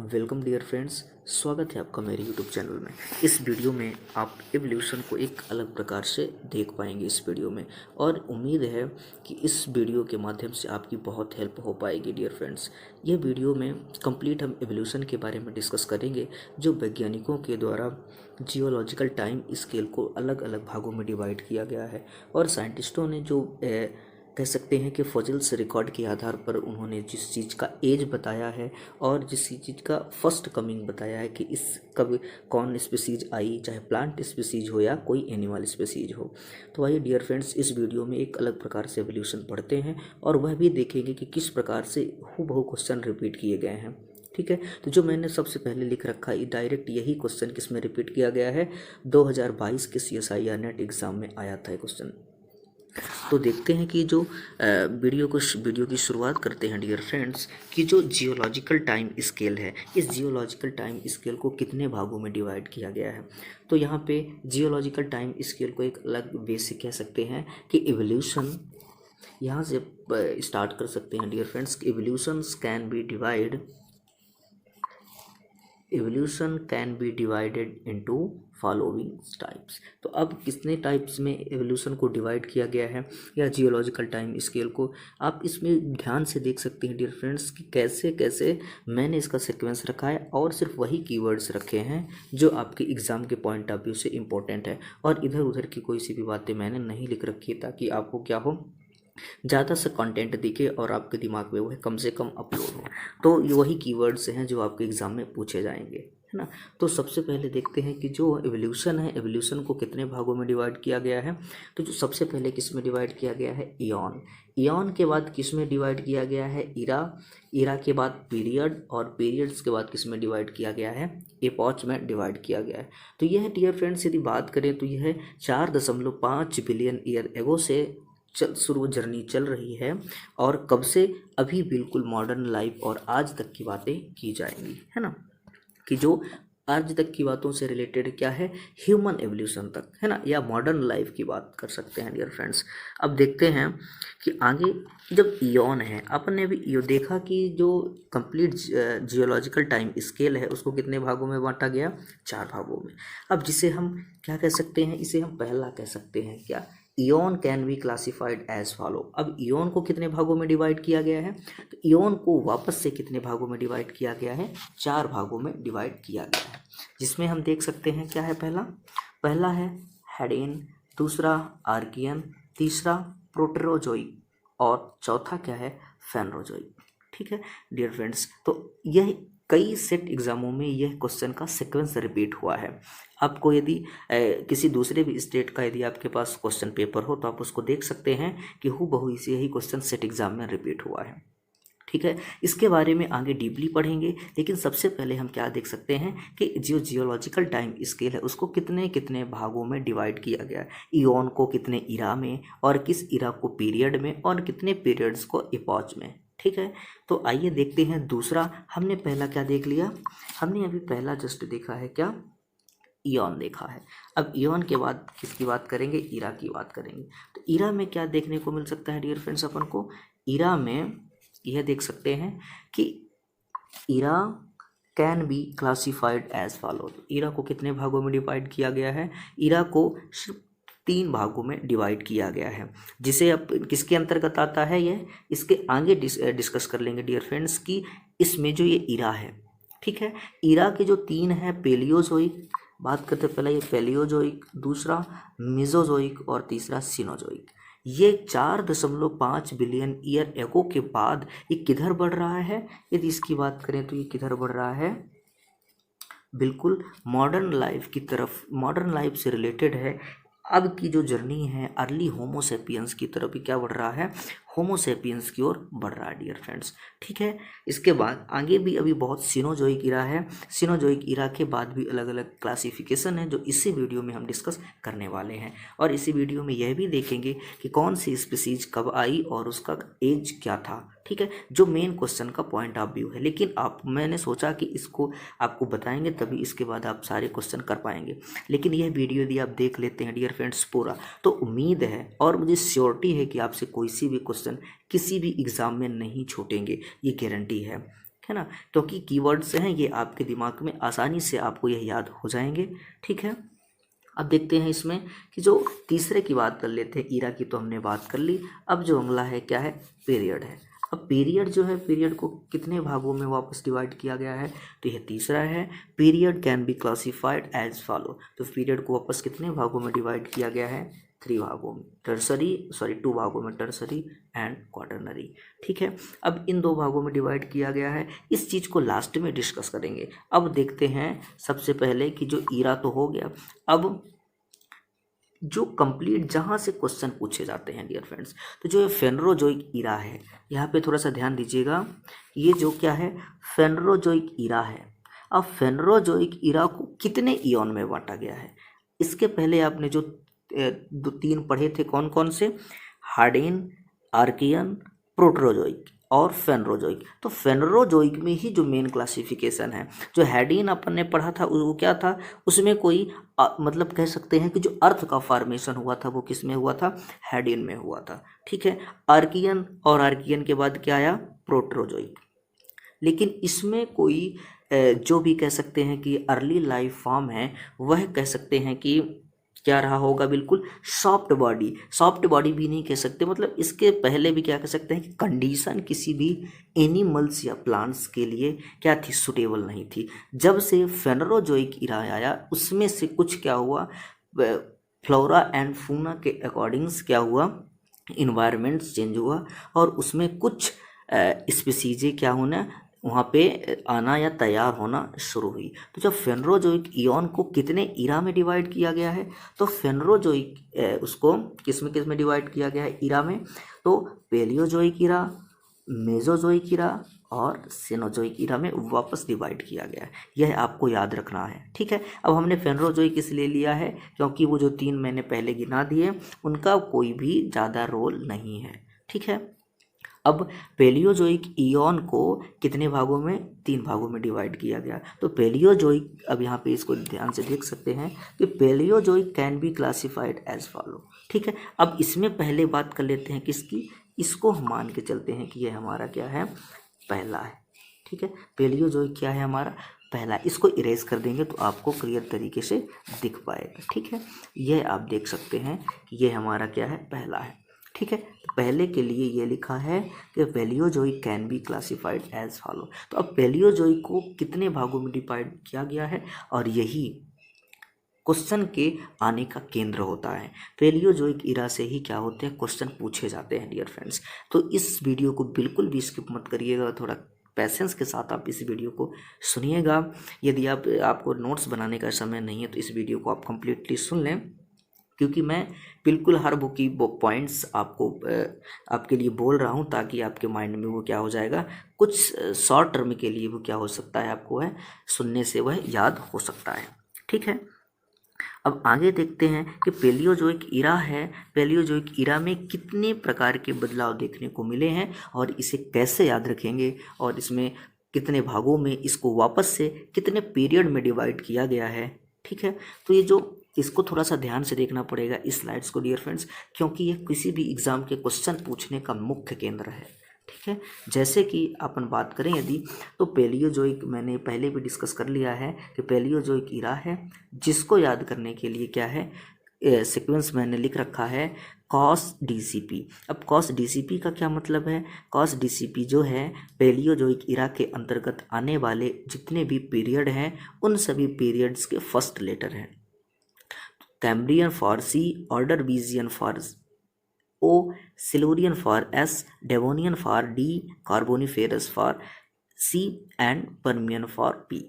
Welcome dear friends. स्वागत है आपका मेरे यूट्यूब चैनल में। इस वीडियो में आप एवोल्यूशन को एक अलग प्रकार से देख पाएंगे इस वीडियो में, और उम्मीद है कि इस वीडियो के माध्यम से आपकी बहुत हेल्प हो पाएगी डियर फ्रेंड्स। ये वीडियो में कंप्लीट हम एवोल्यूशन के बारे में डिस्कस करेंगे, जो वैज्ञानिकों के द्वारा जियोलॉजिकल टाइम स्केल को अलग अलग भागों में डिवाइड किया गया है, और साइंटिस्टों ने जो कह सकते हैं कि फॉसिल्स रिकॉर्ड के आधार पर उन्होंने जिस चीज़ का एज बताया है और जिस चीज़ का फर्स्ट कमिंग बताया है कि इस कब कौन स्पीसीज आई, चाहे प्लांट स्पीसीज हो या कोई एनिमल स्पीसीज हो। तो आइए डियर फ्रेंड्स, इस वीडियो में एक अलग प्रकार से एवोल्यूशन पढ़ते हैं और वह भी देखेंगे कि किस प्रकार से हूबहू क्वेश्चन रिपीट किए गए हैं। ठीक है, तो जो मैंने सबसे पहले लिख रखा है डायरेक्ट यही क्वेश्चन किसमें रिपीट किया गया है, 2022 के CSIR नेट एग्जाम में आया था क्वेश्चन। तो देखते हैं कि जो वीडियो की शुरुआत करते हैं डियर फ्रेंड्स, कि जो जियोलॉजिकल टाइम स्केल है, इस जियोलॉजिकल टाइम स्केल को कितने भागों में डिवाइड किया गया है। तो यहाँ पे जियोलॉजिकल टाइम स्केल को एक अलग बेसिक कह सकते हैं कि इवोल्यूशन, यहाँ से स्टार्ट कर सकते हैं dear friends. Evolution can be divided into following types. तो अब कितने टाइप्स में एवोल्यूशन को डिवाइड किया गया है या जियोलॉजिकल टाइम स्केल को, आप इसमें ध्यान से देख सकते हैं डियर फ्रेंड्स कि कैसे कैसे मैंने इसका सीक्वेंस रखा है, और सिर्फ वही कीवर्ड्स रखे हैं जो आपके एग्जाम के पॉइंट ऑफ व्यू से इंपॉर्टेंट है, और इधर उधर की कोई सी भी बातें मैंने नहीं लिख रखी है, ताकि आपको क्या हो, ज़्यादा से कंटेंट दिखे और आपके दिमाग में वो है कम से कम अपलोड हो। तो ये वही कीवर्ड्स हैं जो आपके एग्ज़ाम में पूछे जाएंगे, है ना। तो सबसे पहले देखते हैं कि जो एवोल्यूशन है, एवोल्यूशन को कितने भागों में डिवाइड किया गया है। तो जो सबसे पहले किस में डिवाइड किया गया है, इयॉन। इयॉन के बाद किस में डिवाइड किया गया है, इरा। इरा के बाद पीरियड, और पीरियड्स के बाद किस में डिवाइड किया गया है, एपॉच में डिवाइड किया गया है। तो यह डियर फ्रेंड्स यदि बात करें तो यह 4.5 बिलियन ईयर एगो से शुरू जर्नी चल रही है, और कब से, अभी बिल्कुल मॉडर्न लाइफ और आज तक की बातें की जाएंगी, है ना, कि जो आज तक की बातों से रिलेटेड क्या है, ह्यूमन एवोल्यूशन तक, है ना, या मॉडर्न लाइफ की बात कर सकते हैं डियर फ्रेंड्स। अब देखते हैं कि आगे जब इयॉन है, अपन ने भी यो देखा कि जो कंप्लीट जियोलॉजिकल टाइम स्केल है उसको कितने भागों में बांटा गया, 4 भागों में। अब जिसे हम क्या कह सकते हैं, इसे हम पहला कह सकते हैं क्या, eon can be classified as follow. अब इयॉन को कितने भागों में डिवाइड किया गया है, तो इयॉन को वापस से कितने भागों में डिवाइड किया गया है, 4 भागों में डिवाइड किया गया है, जिसमें हम देख सकते हैं क्या है, पहला है हेडेन, दूसरा आर्कियन, तीसरा प्रोटेरोजोइक, और चौथा क्या है, फेनरोजोइक। ठीक है डियर फ्रेंड्स, तो यह कई सेट एग्जामों में यह क्वेश्चन का सीक्वेंस रिपीट हुआ है। आपको यदि किसी दूसरे भी स्टेट का यदि आपके पास क्वेश्चन पेपर हो तो आप उसको देख सकते हैं कि हूबहू इसे यही क्वेश्चन सेट एग्जाम में रिपीट हुआ है। ठीक है, इसके बारे में आगे डीपली पढ़ेंगे, लेकिन सबसे पहले हम क्या देख सकते हैं कि जो जियोलॉजिकल टाइम स्केल है उसको कितने कितने भागों में डिवाइड किया गया है। इयॉन को कितने इरा में, और किस इरा को पीरियड में, और कितने पीरियड्स को एपॉच में। ठीक है, तो आइए देखते हैं दूसरा। हमने पहला क्या देख लिया, हमने अभी पहला जस्ट देखा है क्या, इयॉन देखा है। अब इयॉन के बाद किसकी बात करेंगे, इरा की बात करेंगे। तो इरा में क्या देखने को मिल सकता है डियर फ्रेंड्स, अपन को इरा में यह देख सकते हैं कि era can be classified as follow. Era को कितने भागों में डिवाइड किया गया है, इरा को सिर्फ 3 भागों में डिवाइड किया गया है, जिसे अब किसके अंतर्गत आता है, यह इसके आगे डिस्कस कर लेंगे डियर फ्रेंड्स कि इसमें जो ये इरा है, ठीक है, इरा के जो 3 है, पेलियोजोइक, बात करते पहले ये पेलियोजोइक, दूसरा मिजोजोइक, और तीसरा सिनोजोइक। ये 4.5 बिलियन ईयर एगो के बाद ये किधर बढ़ रहा है, यदि इसकी बात करें तो ये किधर बढ़ रहा है, बिल्कुल मॉडर्न लाइफ की तरफ, मॉडर्न लाइफ से रिलेटेड है। अब की जो जर्नी है अर्ली होमोसेपियंस की तरफ ही क्या बढ़ रहा है, होमोसेपियंस की ओर बढ़ रहा है डियर फ्रेंड्स। ठीक है, इसके बाद आगे भी अभी बहुत सिनोजोइक इरा है, सिनोजोइक इरा के बाद भी अलग अलग क्लासिफिकेशन है जो इसी वीडियो में हम डिस्कस करने वाले हैं, और इसी वीडियो में यह भी देखेंगे कि कौन सी स्पीसीज कब आई और उसका एज क्या था। ठीक है, जो मेन क्वेश्चन का पॉइंट ऑफ व्यू है, लेकिन मैंने सोचा कि इसको आपको बताएंगे तभी इसके बाद आप सारे क्वेश्चन कर पाएंगे। लेकिन यह वीडियो यदि आप देख लेते हैं डियर फ्रेंड्स पूरा, तो उम्मीद है और मुझे श्योरिटी है कि आपसे कोई सी भी क्वेश्चन किसी भी एग्ज़ाम में नहीं छूटेंगे, ये गारंटी है है ना, क्योंकि कीवर्ड्स हैं ये आपके दिमाग में आसानी से आपको यह याद हो जाएंगे। ठीक है, अब देखते हैं इसमें कि जो तीसरे की बात कर लेते हैं, ईरा की तो हमने बात कर ली। अब जो अगला है क्या है, पीरियड है। अब पीरियड जो है, पीरियड को कितने भागों में वापस डिवाइड किया गया है, तो यह तीसरा है। Period can be classified as follow. तो पीरियड को वापस कितने भागों में डिवाइड किया गया है, 3 भागों में, 2 भागों में, टर्सरी एंड क्वाटरनरी। ठीक है, अब इन 2 भागों में डिवाइड किया गया है, इस चीज़ को लास्ट में डिस्कस करेंगे। अब देखते हैं सबसे पहले कि जो ईरा तो हो गया, अब जो कंप्लीट जहाँ से क्वेश्चन पूछे जाते हैं डियर फ्रेंड्स, तो जो फेनरोजोइक ईरा है, यहाँ पे थोड़ा सा ध्यान दीजिएगा। ये जो क्या है, फेनरोजोइक ईरा है। अब फेनरोजोइक ईरा को कितने इयॉन में बांटा गया है, इसके पहले आपने जो 2-3 पढ़े थे, कौन कौन से, हार्डिन, आर्कियन, प्रोटरोजोइक और फेनरोजोइक। तो फेनरोजोइक में ही जो मेन क्लासिफिकेशन है, जो हैडीन अपन ने पढ़ा था वो क्या था, उसमें कोई मतलब कह सकते हैं कि जो अर्थ का फॉर्मेशन हुआ था वो किस में हुआ था, हैडीन में हुआ था। ठीक है, आर्कियन और आर्कियन के बाद क्या आया, प्रोटरोजोइक। लेकिन इसमें कोई जो भी कह सकते हैं कि अर्ली लाइफ फॉर्म है, वह कह सकते हैं कि क्या रहा होगा, बिल्कुल सॉफ्ट बॉडी। सॉफ्ट बॉडी भी नहीं कह सकते, मतलब इसके पहले भी क्या कह सकते हैं कि कंडीशन किसी भी एनिमल्स या प्लांट्स के लिए क्या थी, सुटेबल नहीं थी। जब से फेनरोजोइक ईरा आया, उसमें से कुछ क्या हुआ, फ्लोरा एंड फूना के अकॉर्डिंग्स क्या हुआ, इन्वायरमेंट्स चेंज हुआ और उसमें कुछ स्पीसीजें क्या होना, वहाँ पे आना या तैयार होना शुरू हुई। तो जब फेनरोजोइक इयॉन को कितने ईरा में डिवाइड किया गया है, तो फेनरोजोइक उसको किस में डिवाइड किया गया है, ईरा में। तो पेलियोजोइक ईरा, मेजोजोइक ईरा और सेनोजोइक ईरा में वापस डिवाइड किया गया है। यह आपको याद रखना है। ठीक है, अब हमने फेनरोजोइक इसलिए लिया है क्योंकि वो जो 3 मैंने पहले गिना दिए, उनका कोई भी ज़्यादा रोल नहीं है। ठीक है, अब पेलियोजोइक इयॉन को कितने भागों में, 3 भागों में डिवाइड किया गया। तो पेलियोजोइक, अब यहाँ पे इसको ध्यान से देख सकते हैं कि Paleozoic can be classified as follow. ठीक है, अब इसमें पहले बात कर लेते हैं किसकी, इसको हम मान के चलते हैं कि यह हमारा क्या है, पहला है। ठीक है, पेलियोजोइक क्या है हमारा, पहला। इसको इरेज कर देंगे तो आपको क्लियर तरीके से दिख पाएगा। ठीक है, यह आप देख सकते हैं कि यह हमारा क्या है, पहला है। ठीक है, तो पहले के लिए ये लिखा है कि Paleozoic can be classified as follow. तो अब पेलियोजोइक को कितने भागों में डिवाइड किया गया है, और यही क्वेश्चन के आने का केंद्र होता है। पेलियोजोइक ईरा से ही क्या होते हैं, क्वेश्चन पूछे जाते हैं डियर फ्रेंड्स। तो इस वीडियो को बिल्कुल भी स्किप मत करिएगा, थोड़ा पैसेंस के साथ आप इस वीडियो को सुनिएगा। यदि आपको नोट्स बनाने का समय नहीं है तो इस वीडियो को आप कंप्लीटली सुन लें, क्योंकि मैं बिल्कुल हर बुक की पॉइंट्स आपके लिए बोल रहा हूँ, ताकि आपके माइंड में वो क्या हो जाएगा, कुछ शॉर्ट टर्म के लिए वो क्या हो सकता है, आपको है सुनने से वह याद हो सकता है। ठीक है, अब आगे देखते हैं कि पेलियोजोइक ईरा है, पेलियोजोइक ईरा में कितने प्रकार के बदलाव देखने को मिले हैं और इसे कैसे याद रखेंगे, और इसमें कितने भागों में इसको वापस से कितने पीरियड में डिवाइड किया गया है। ठीक है, तो ये जो इसको थोड़ा सा ध्यान से देखना पड़ेगा इस स्लाइड्स को डियर फ्रेंड्स, क्योंकि ये किसी भी एग्जाम के क्वेश्चन पूछने का मुख्य केंद्र है। ठीक है, जैसे कि अपन बात करें यदि, तो पेलियोजोइक मैंने पहले भी डिस्कस कर लिया है कि पेलियोजोइक ईरा है, जिसको याद करने के लिए क्या है, सीक्वेंस मैंने लिख रखा है कॉस डीसीपी। अब कॉस डीसीपी का क्या मतलब है, कॉस डीसीपी जो है पेलियोजोइक ईरा के अंतर्गत आने वाले जितने भी पीरियड हैं, उन सभी पीरियड्स के फर्स्ट लेटर हैं। Cambrian for C, Ordovician for O, Silurian for S, Devonian for D, Carboniferous for C and Permian for P.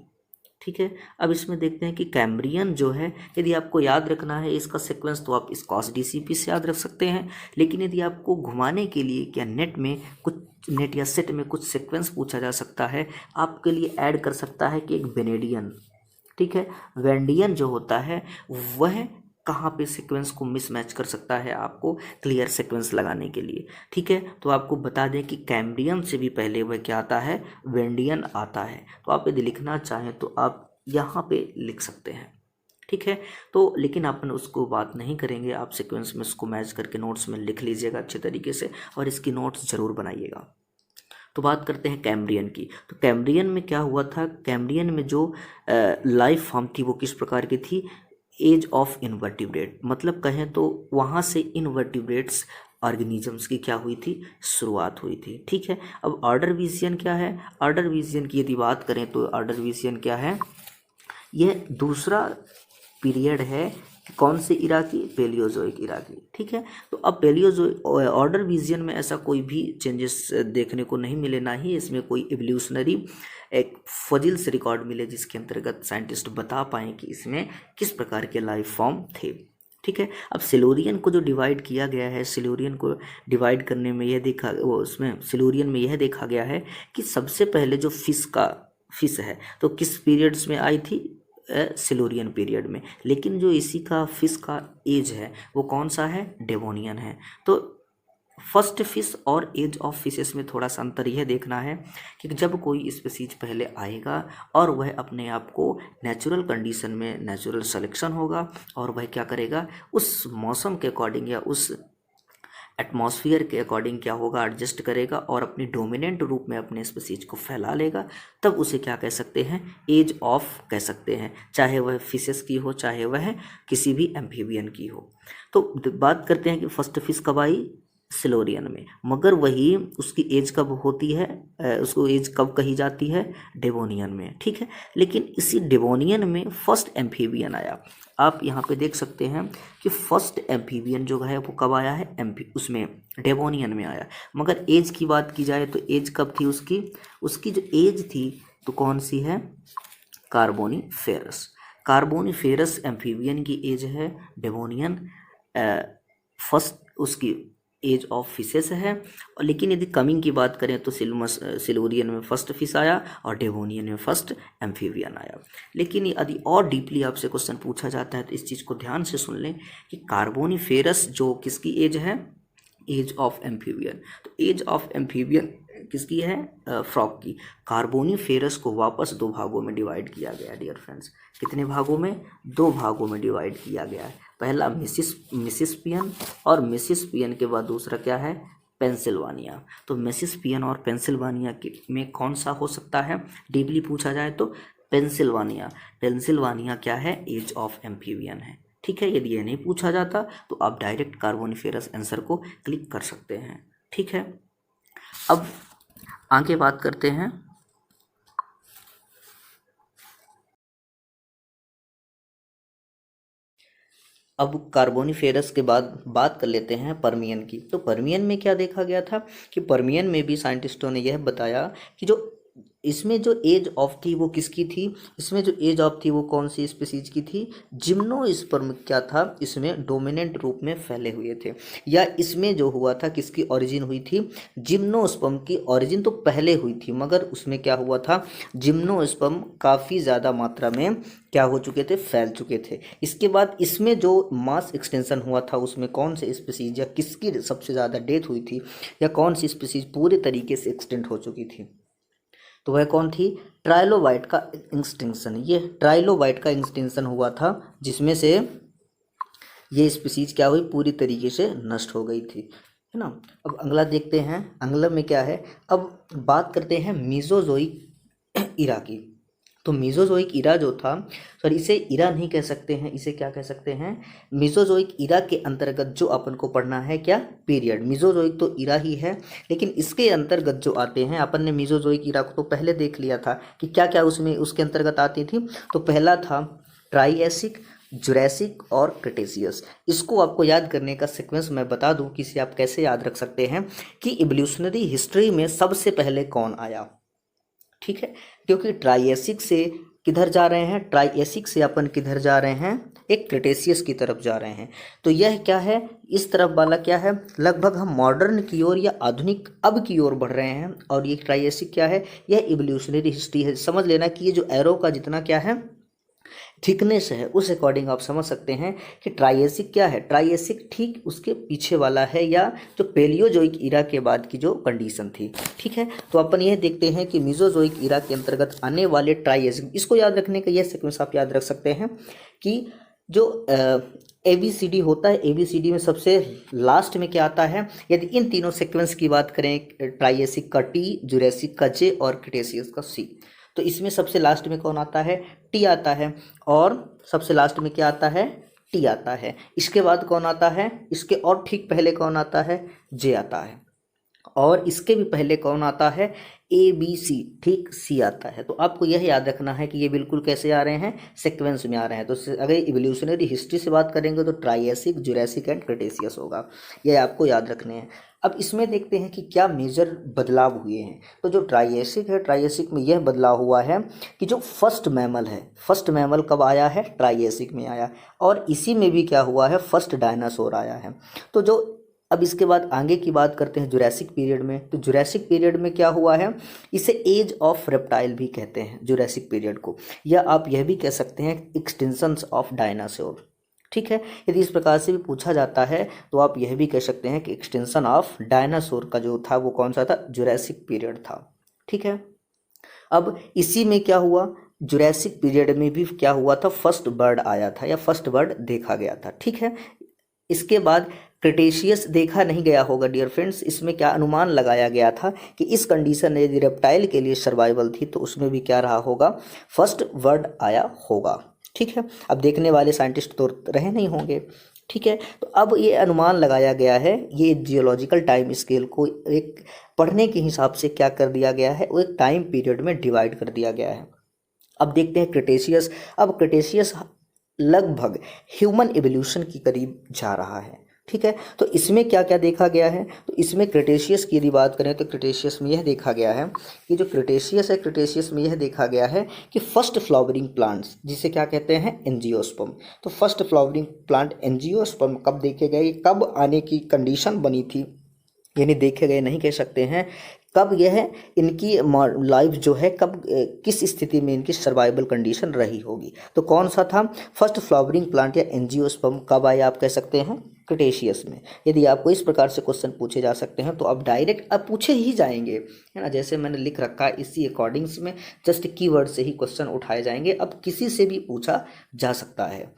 ठीक है, अब इसमें देखते हैं कि कैम्ब्रियन जो है, यदि आपको याद रखना है इसका सीक्वेंस तो आप इस कॉस डीसीपी से याद रख सकते हैं, लेकिन यदि आपको घुमाने के लिए क्या नेट में कुछ नेट या सेट में कुछ सीक्वेंस पूछा जा सकता है, आपके लिए ऐड कर सकता है कि एक वेनेडियन। ठीक है, वेंडियन जो होता है वह कहाँ पे सीक्वेंस को मिसमैच कर सकता है आपको क्लियर सीक्वेंस लगाने के लिए। ठीक है, तो आपको बता दें कि कैम्ब्रियन से भी पहले वह क्या आता है, वेंडियन आता है। तो आप यदि लिखना चाहें तो आप यहाँ पे लिख सकते हैं। ठीक है, तो लेकिन अपन उसको बात नहीं करेंगे, आप सीक्वेंस में उसको मैच करके नोट्स में लिख लीजिएगा अच्छे तरीके से, और इसकी नोट्स ज़रूर बनाइएगा। तो बात करते हैं कैम्ब्रियन की। तो कैम्ब्रियन में क्या हुआ था, कैम्ब्रियन में जो लाइफ फॉर्म थी वो किस प्रकार की थी, एज ऑफ इनवर्टिब्रेट, मतलब कहें तो वहाँ से इनवर्टिब्रेट्स ऑर्गेनिजम्स की क्या हुई थी, शुरुआत हुई थी। ठीक है, अब ऑर्डरविशियन क्या है, ऑर्डरविशियन की यदि बात करें तो ऑर्डरविशियन क्या है, यह दूसरा पीरियड है कौन से इरा की, पेलियोजोइक इरा की। ठीक है, तो अब पेलियोजोइक ऑर्डरविशियन में ऐसा कोई भी चेंजेस देखने को नहीं मिले, ना ही इसमें कोई एवोल्यूशनरी एक फॉसिल्स रिकॉर्ड मिले जिसके अंतर्गत साइंटिस्ट बता पाएँ कि इसमें किस प्रकार के लाइफ फॉर्म थे। ठीक है, अब सिल्यूरियन को जो डिवाइड किया गया है, सिल्यूरियन को डिवाइड करने में यह देखा, वो उसमें सिल्यूरियन में यह देखा गया है कि सबसे पहले जो फिश है तो किस पीरियड्स में आई थी, सिल्यूरियन पीरियड में, लेकिन जो इसी का फिश का एज है वो कौन सा है, डेवोनियन है। तो फर्स्ट फिश और एज ऑफ फिशेस में थोड़ा सा अंतर यह देखना है कि जब कोई स्पीसीज पहले आएगा और वह अपने आप को नेचुरल कंडीशन में नेचुरल सिलेक्शन होगा और वह क्या करेगा, उस मौसम के अकॉर्डिंग या उस एटमॉस्फेयर के अकॉर्डिंग क्या होगा, एडजस्ट करेगा और अपनी डोमिनेंट रूप में अपने स्पीसीज को फैला लेगा, तब उसे क्या कह सकते हैं, एज ऑफ कह सकते हैं, चाहे वह फिशेस की हो चाहे वह किसी भी एम्फीबियन की हो। तो बात करते हैं कि फर्स्ट फिश कब आई, सिल्यूरियन में, मगर वही उसकी एज कब होती है, उसको एज कब कही जाती है, डेवोनियन में। ठीक है, लेकिन इसी डेवोनियन में फर्स्ट एम्फीबियन आया। आप यहाँ पे देख सकते हैं कि फर्स्ट एम्फीबियन जो है वो कब आया है, उसमें डेवोनियन में आया। मगर एज की बात की जाए तो एज कब थी उसकी जो एज थी तो कौन सी है, कार्बोनीफेरस। कार्बोनीफेरस एम्फीबियन की एज है, डेवोनियन फर्स्ट उसकी एज ऑफ फिशेस है। और लेकिन यदि कमिंग की बात करें तो सिल्यूरियन में फर्स्ट फिश आया और डेवोनियन में फर्स्ट एम्फीबियन आया। लेकिन यदि और डीपली आपसे क्वेश्चन पूछा जाता है तो इस चीज़ को ध्यान से सुन लें कि कार्बोनीफेरस जो किसकी एज है, एज ऑफ एम्फीबियन। तो एज ऑफ एम्फीबियन किसकी है, फ्रॉग की। कार्बोनीफेरस को वापस दो भागों में डिवाइड किया गया डियर फ्रेंड्स। कितने भागों में, दो भागों में डिवाइड किया गया है। पहला मिसिसिपियन और मिसिसिपियन के बाद दूसरा क्या है, पेंसिल्वानिया। तो मिसिसिपियन और पेंसिल्वानिया में कौन सा हो सकता है, डीपली पूछा जाए तो पेंसिल्वानिया क्या है, एज ऑफ एम्फीबियन है। ठीक है, यदि यह नहीं पूछा जाता तो आप डायरेक्ट कार्बोनीफेरस आंसर को क्लिक कर सकते हैं। ठीक है, अब आगे बात करते हैं अब कार्बोनीफेरस के बाद बात कर लेते हैं पर्मियन की। तो पर्मियन में क्या देखा गया था कि पर्मियन में भी साइंटिस्टों ने यह बताया कि जो इसमें जो एज ऑफ थी वो किसकी थी, इसमें जो एज ऑफ थी वो कौन सी स्पीसीज की थी, जिम्नोस्पर्म क्या था, इसमें डोमिनेंट रूप में फैले हुए थे। या इसमें जो हुआ था किसकी ओरिजिन हुई थी, जिम्नोस्पर्म की ओरिजिन तो पहले हुई थी, मगर उसमें क्या हुआ था, जिम्नोस्पर्म काफ़ी ज़्यादा मात्रा में क्या हो चुके थे, फैल चुके थे। इसके बाद इसमें जो मास एक्सटेंशन हुआ था उसमें कौन से स्पीसीज या किसकी सबसे ज़्यादा डेथ हुई थी, या कौन सी स्पीसीज पूरे तरीके से एक्सटेंट हो चुकी थी, तो वह कौन थी, ट्राइलोबाइट का एक्सटिंक्शन। ये ट्राइलोबाइट का एक्सटिंक्शन हुआ था जिसमें से ये स्पीसीज क्या हुई, पूरी तरीके से नष्ट हो गई थी, है ना। अब अगला देखते हैं, अगला में क्या है, अब बात करते हैं मीजोजोइक इरा की। तो मीजोजोइक इरा जो था, सॉरी इसे इरा नहीं कह सकते हैं, इसे क्या कह सकते हैं, मीजोजोइक इरा के अंतर्गत जो अपन को पढ़ना है क्या, पीरियड। मीजोजोइक तो इरा ही है, लेकिन इसके अंतर्गत जो आते हैं, अपन ने मीजोजोइक इरा को तो पहले देख लिया था कि क्या क्या उसमें उसके अंतर्गत आती थी। तो पहला था ट्राइएसिक, जुरैसिक और क्रिटेशियस। इसको आपको याद करने का सीक्वेंस मैं बता दूं कि इसे आप कैसे याद रख सकते हैं कि इवोल्यूशनरी हिस्ट्री में सबसे पहले कौन आया। ठीक है, क्योंकि ट्राइएसिक से किधर जा रहे हैं, ट्राइएसिक से अपन किधर जा रहे हैं, एक क्रिटेशियस की तरफ जा रहे हैं। तो यह क्या है, इस तरफ वाला क्या है, लगभग हम मॉडर्न की ओर या आधुनिक अब की ओर बढ़ रहे हैं। और ये ट्राइएसिक क्या है, यह इवोल्यूशनरी हिस्ट्री है। समझ लेना कि ये जो एरो का जितना क्या है थिकनेस है, उस अकॉर्डिंग आप समझ सकते हैं कि ट्राइएसिक क्या है, ट्राइएसिक ठीक उसके पीछे वाला है, या जो पेलियोजोइक इरा के बाद की जो कंडीशन थी। ठीक है, तो अपन यह देखते हैं कि मीजोजोइक इरा के अंतर्गत आने वाले ट्राइएसिक, इसको याद रखने का यह सीक्वेंस आप याद रख सकते हैं कि जो ABCD होता है, ABCD में सबसे लास्ट में क्या आता है, यदि इन तीनों सीक्वेंस की बात करें, ट्राइएसिक का T, जुरेसिक का J और क्रिटेशियस का C, तो इसमें सबसे लास्ट में कौन आता है, T आता है। और सबसे लास्ट में क्या आता है, T आता है। इसके बाद कौन आता है, इसके और ठीक पहले कौन आता है, J आता है। और इसके भी पहले कौन आता है, ABC, ठीक, C आता है। तो आपको यह याद रखना है कि ये बिल्कुल कैसे आ रहे हैं, सीक्वेंस में आ रहे हैं। तो अगर इवोल्यूशनरी हिस्ट्री से बात करेंगे तो ट्राइएसिक, जुरासिक एंड क्रिटेशियस होगा, यह आपको याद रखने हैं। अब इसमें देखते हैं कि क्या मेजर बदलाव हुए हैं। तो जो ट्राइएसिक है, ट्राइएसिक में यह बदलाव हुआ है कि जो फर्स्ट मैमल है, फर्स्ट मैमल कब आया है, ट्राइएसिक में आया। और इसी में भी क्या हुआ है, फर्स्ट डायनासोर आया है। तो जो अब इसके बाद आगे की बात करते हैं जुरासिक पीरियड में। तो जुरासिक पीरियड में क्या हुआ है, इसे एज ऑफ रेप्टाइल भी कहते हैं जुरासिक पीरियड को, या आप यह भी कह सकते हैं एक्सटेंशंस ऑफ डायनासोर, ठीक है। यदि इस प्रकार से भी पूछा जाता है तो आप यह भी कह सकते हैं कि एक्सटेंशन ऑफ डायनासोर का जो था वो कौन सा था, जुरासिक पीरियड था, ठीक है। अब इसी में क्या हुआ, जुरासिक पीरियड में भी क्या हुआ था, फर्स्ट बर्ड आया था या फर्स्ट बर्ड देखा गया था, ठीक है। इसके बाद क्रिटेशियस देखा नहीं गया होगा डियर फ्रेंड्स। इसमें क्या अनुमान लगाया गया था कि इस कंडीशन में यदि रेप्टाइल के लिए सर्वाइवल थी तो उसमें भी क्या रहा होगा, फर्स्ट वर्ड आया होगा, ठीक है। अब देखने वाले साइंटिस्ट तो रहे नहीं होंगे, ठीक है। तो अब ये अनुमान लगाया गया है, ये जियोलॉजिकल टाइम स्केल को एक पढ़ने के हिसाब से क्या कर दिया गया है, वो एक टाइम पीरियड में डिवाइड कर दिया गया है। अब देखते हैं क्रिटेशियस। अब क्रिटेशियस लगभग ह्यूमन एवोल्यूशन के करीब जा रहा है, ठीक है। तो इसमें क्या क्या देखा गया है, तो इसमें क्रिटेशियस की यदि बात करें तो क्रिटेशियस में यह देखा गया है कि जो क्रिटेशियस है, क्रिटेशियस में यह देखा गया है कि फर्स्ट फ्लावरिंग प्लांट्स, जिसे क्या कहते हैं, एंजियोस्पर्म। तो फर्स्ट फ्लावरिंग प्लांट एंजियोस्पर्म कब देखे गए, कब आने की कंडीशन बनी थी, यानी देखे गए नहीं कह सकते हैं, कब यह इनकी लाइफ जो है, कब किस स्थिति में इनकी सर्वाइवल कंडीशन रही होगी। तो कौन सा था फर्स्ट फ्लावरिंग प्लांट या एंजियोस्पर्म, कब आया आप कह सकते हैं, क्रिटेशियस में। यदि आपको इस प्रकार से क्वेश्चन पूछे जा सकते हैं तो आप डायरेक्ट अब पूछे ही जाएंगे, है ना, जैसे मैंने लिख रखा है इसी अकॉर्डिंग्स में जस्ट कीवर्ड से ही क्वेश्चन उठाए जाएंगे। अब किसी से भी पूछा जा सकता है।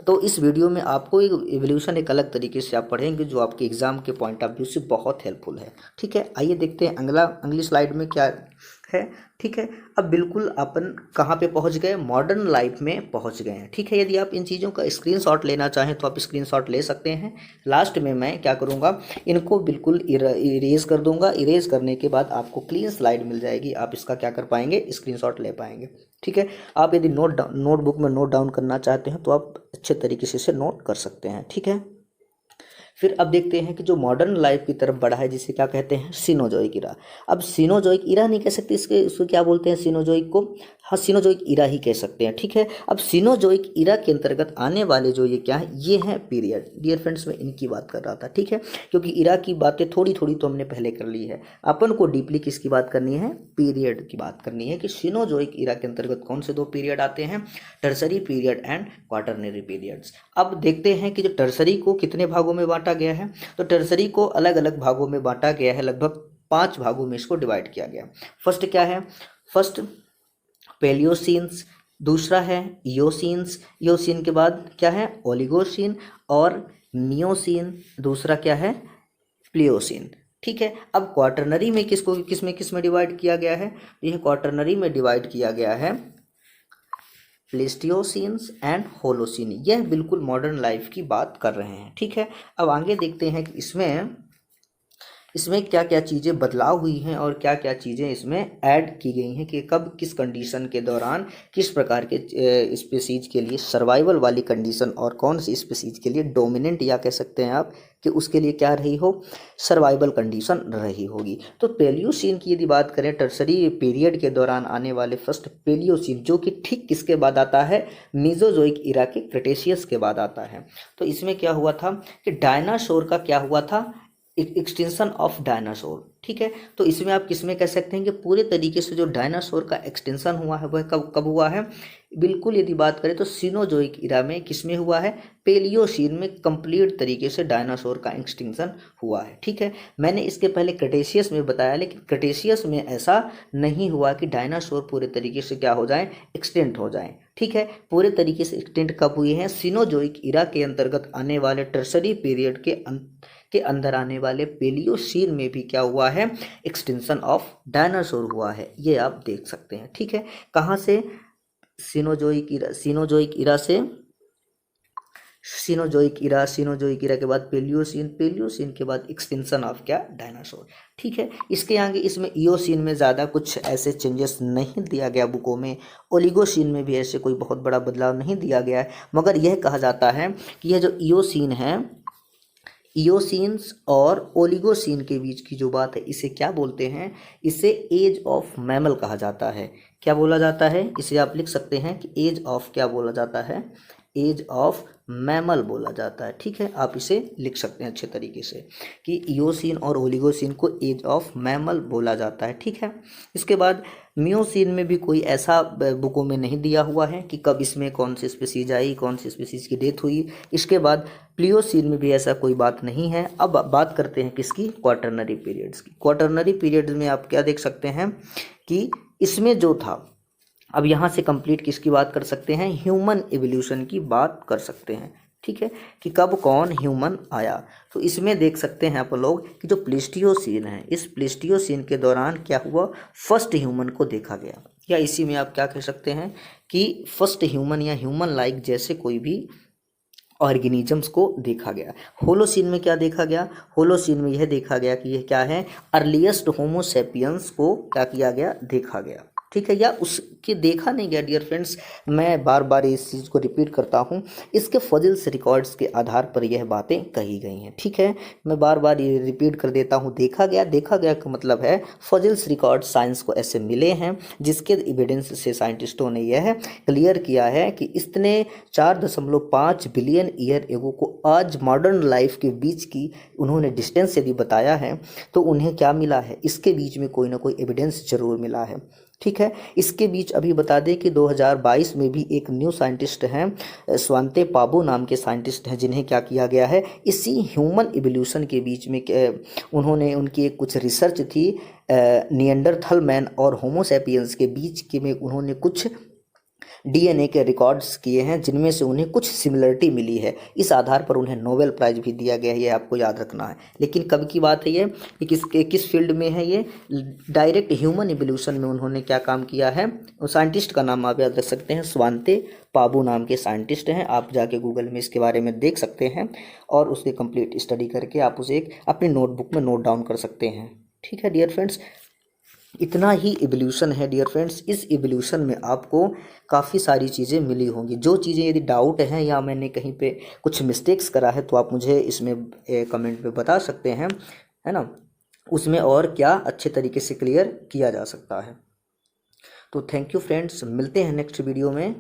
तो इस वीडियो में आपको एक इवोल्यूशन एक अलग तरीके से आप पढ़ेंगे जो आपके एग्जाम के पॉइंट ऑफ व्यू से बहुत हेल्पफुल है, ठीक है। आइए देखते हैं अगली स्लाइड में क्या है, ठीक है। अब बिल्कुल अपन कहाँ पे पहुँच गए, मॉडर्न लाइफ में पहुँच गए हैं, ठीक है। यदि आप इन चीज़ों का स्क्रीनशॉट लेना चाहें तो आप स्क्रीनशॉट ले सकते हैं। लास्ट में मैं क्या करूँगा, इनको बिल्कुल इरेज कर दूंगा। इरेज करने के बाद आपको क्लीन स्लाइड मिल जाएगी, आप इसका क्या कर पाएंगे, स्क्रीनशॉट ले पाएंगे, ठीक है। आप यदि नोटबुक में नोट डाउन करना चाहते हैं तो आप अच्छे तरीके से इसे नोट कर सकते हैं, ठीक है। फिर अब देखते हैं कि जो मॉडर्न लाइफ की तरफ बढ़ा है, जिसे क्या कहते हैं, सिनोजोइक इरा। अब सिनोजोइक इरा नहीं कह सकते, इसको क्या बोलते हैं, सिनोजोइक को, हाँ सिनोजोइक इरा ही कह सकते हैं, ठीक है। अब सिनोजोइक इरा के अंतर्गत आने वाले जो ये क्या है, ये हैं पीरियड। डियर फ्रेंड्स मैं इनकी बात कर रहा था, ठीक है, क्योंकि इरा की बातें थोड़ी थोड़ी तो हमने पहले कर ली है। अपन को डीपली किसकी बात करनी है, पीरियड की बात करनी है कि सिनोजोइक इरा के अंतर्गत कौन से दो पीरियड आते हैं, tertiary period and quaternary periods. अब देखते हैं कि जो टर्सरी को कितने भागों में बांटा गया है। तो टर्सरी को अलग अलग भागों में बांटा गया है, लगभग 5 भागों में इसको डिवाइड किया गया। फर्स्ट क्या है, फर्स्ट पेलियोसीन्स, दूसरा है ईओसीन्स, ईओसीन के बाद क्या है, ओलिगोसीन और मियोसीन, दूसरा क्या है, प्लियोसीन, ठीक है। अब क्वाटरनरी में किसमें डिवाइड किया गया है, यह क्वाटरनरी में डिवाइड किया गया है प्लेस्टियोसीन्स एंड होलोसीन। यह बिल्कुल मॉडर्न लाइफ की बात कर रहे हैं, ठीक है। अब आगे देखते हैं कि इसमें क्या क्या चीज़ें बदलाव हुई हैं और क्या क्या चीज़ें इसमें ऐड की गई हैं कि कब किस कंडीशन के दौरान किस प्रकार के स्पीसीज के लिए सर्वाइवल वाली कंडीशन और कौन सी स्पीसीज के लिए डोमिनेंट या कह सकते हैं आप कि उसके लिए क्या रही हो, सर्वाइवल कंडीशन रही होगी। तो पेलियोसीन की यदि बात करें, टर्सरी पीरियड के दौरान आने वाले फर्स्ट पेलियोसीन, जो कि ठीक किसके बाद आता है, मीजोजोइक इरा के क्रिटेशियस के बाद आता है। तो इसमें क्या हुआ था कि डायनासोर का क्या हुआ था, एक्सटेंशन ऑफ डायनासोर, ठीक है। तो इसमें आप किसमें कह सकते हैं कि पूरे तरीके से जो डायनासोर का एक्सटेंशन हुआ है वह कब कब हुआ है, बिल्कुल यदि बात करें तो सीनोजोइक इरा में, किसमें हुआ है, पेलियोसीन में कंप्लीट तरीके से डायनासोर का एक्सटिंक्शन हुआ है। ठीक है, मैंने इसके पहले क्रेटेशियस में बताया, लेकिन क्रेटेशियस में ऐसा नहीं हुआ कि डायनासोर पूरे तरीके से क्या हो जाए, एक्सटेंट हो जाए। ठीक है, पूरे तरीके से एक्सटेंट कब हुए हैं, सीनोजोइक इरा के अंतर्गत आने वाले टर्सरी पीरियड के अंदर आने वाले पेलियोसीन में भी क्या हुआ है, एक्सटेंशन ऑफ डायनासोर हुआ है, ये आप देख सकते हैं। ठीक है, कहाँ से, सीनोजोइक इरा से सीनोजोइक इरा के बाद पेलियोसीन के बाद एक्सटेंशन ऑफ क्या, डायनासोर। ठीक है, इसके आगे इसमें इयोसीन में ज़्यादा कुछ ऐसे चेंजेस नहीं दिया गया बुकों में, ओलिगोसीन में भी ऐसे कोई बहुत बड़ा बदलाव नहीं दिया गया है, मगर यह कहा जाता है कि यह जो इयोसीन है, इयोसीन्स और ओलिगोसीन के बीच की जो बात है, इसे क्या बोलते हैं, इसे एज ऑफ मैमल कहा जाता है। क्या बोला जाता है, इसे आप लिख सकते हैं कि एज ऑफ क्या बोला जाता है, एज ऑफ मैमल बोला जाता है। ठीक है, आप इसे लिख सकते हैं अच्छे तरीके से कि इयोसीन और ओलिगोसीन को एज ऑफ मैमल बोला जाता है। ठीक है, इसके बाद मियोसीन में भी कोई ऐसा बुकों में नहीं दिया हुआ है कि कब इसमें कौन सी स्पीसीज आई, कौन सी स्पीसीज की डेथ हुई। इसके बाद प्लियोसीन में भी ऐसा कोई बात नहीं है। अब बात करते हैं किसकी, क्वाटरनरी पीरियड्स की। क्वाटरनरी पीरियड्स में आप क्या देख सकते हैं कि इसमें जो था, अब यहाँ से कंप्लीट किसकी बात कर सकते हैं, ह्यूमन एवोल्यूशन की बात कर सकते हैं। ठीक है, कि कब कौन ह्यूमन आया, तो इसमें देख सकते हैं आप लोग कि जो प्लीस्टियोसीन है, इस प्लीस्टियोसीन के दौरान क्या हुआ, फर्स्ट ह्यूमन को देखा गया, या इसी में आप क्या कह सकते हैं कि फर्स्ट ह्यूमन या ह्यूमन लाइक जैसे कोई भी ऑर्गेनिजम्स को देखा गया। होलोसीन में क्या देखा गया, होलोसीन में यह देखा गया कि यह क्या है, अर्लीस्ट होमोसेपियंस को क्या किया गया, देखा गया। ठीक है, या उसके देखा नहीं गया डियर फ्रेंड्स, मैं बार बार इस चीज़ को रिपीट करता हूँ, इसके फॉसिल्स रिकॉर्ड्स के आधार पर यह बातें कही गई हैं। ठीक है, मैं बार बार ये रिपीट कर देता हूँ, देखा गया का मतलब है फॉसिल्स रिकॉर्ड साइंस को ऐसे मिले हैं जिसके एविडेंस से साइंटिस्टों ने यह क्लियर किया है कि इतने 4.5 बिलियन ईयर एगो को आज मॉडर्न लाइफ के बीच की उन्होंने डिस्टेंस यदि बताया है, तो उन्हें क्या मिला है, इसके बीच में कोई ना कोई एविडेंस जरूर मिला है। ठीक है, इसके बीच अभी बता दें कि 2022 में भी एक न्यू साइंटिस्ट हैं, स्वांते पाबो नाम के साइंटिस्ट हैं, जिन्हें क्या किया गया है, इसी ह्यूमन इवोल्यूशन के बीच में उन्होंने, उनकी एक कुछ रिसर्च थी निएंडरथल मैन और होमोसेपियंस के बीच के में उन्होंने कुछ डीएनए के रिकॉर्ड्स किए हैं, जिनमें से उन्हें कुछ सिमिलरिटी मिली है। इस आधार पर उन्हें नोबेल प्राइज़ भी दिया गया है, ये आपको याद रखना है। लेकिन कब की बात है ये, कि किस फील्ड में है ये, डायरेक्ट ह्यूमन इवोल्यूशन में उन्होंने क्या काम किया है। साइंटिस्ट का नाम आप याद रख सकते हैं, स्वांते पाबो नाम के साइंटिस्ट हैं। आप जाके गूगल में इसके बारे में देख सकते हैं और उसके कंप्लीट स्टडी करके आप उसे एक अपनी नोटबुक में नोट डाउन कर सकते हैं। ठीक है डियर फ्रेंड्स, इतना ही इवोल्यूशन है डियर फ्रेंड्स। इस इवोल्यूशन में आपको काफ़ी सारी चीज़ें मिली होंगी। जो चीज़ें यदि डाउट हैं या मैंने कहीं पे कुछ मिस्टेक्स करा है तो आप मुझे इसमें कमेंट में बता सकते हैं, है ना, उसमें और क्या अच्छे तरीके से क्लियर किया जा सकता है। तो थैंक यू फ्रेंड्स, मिलते हैं नेक्स्ट वीडियो में।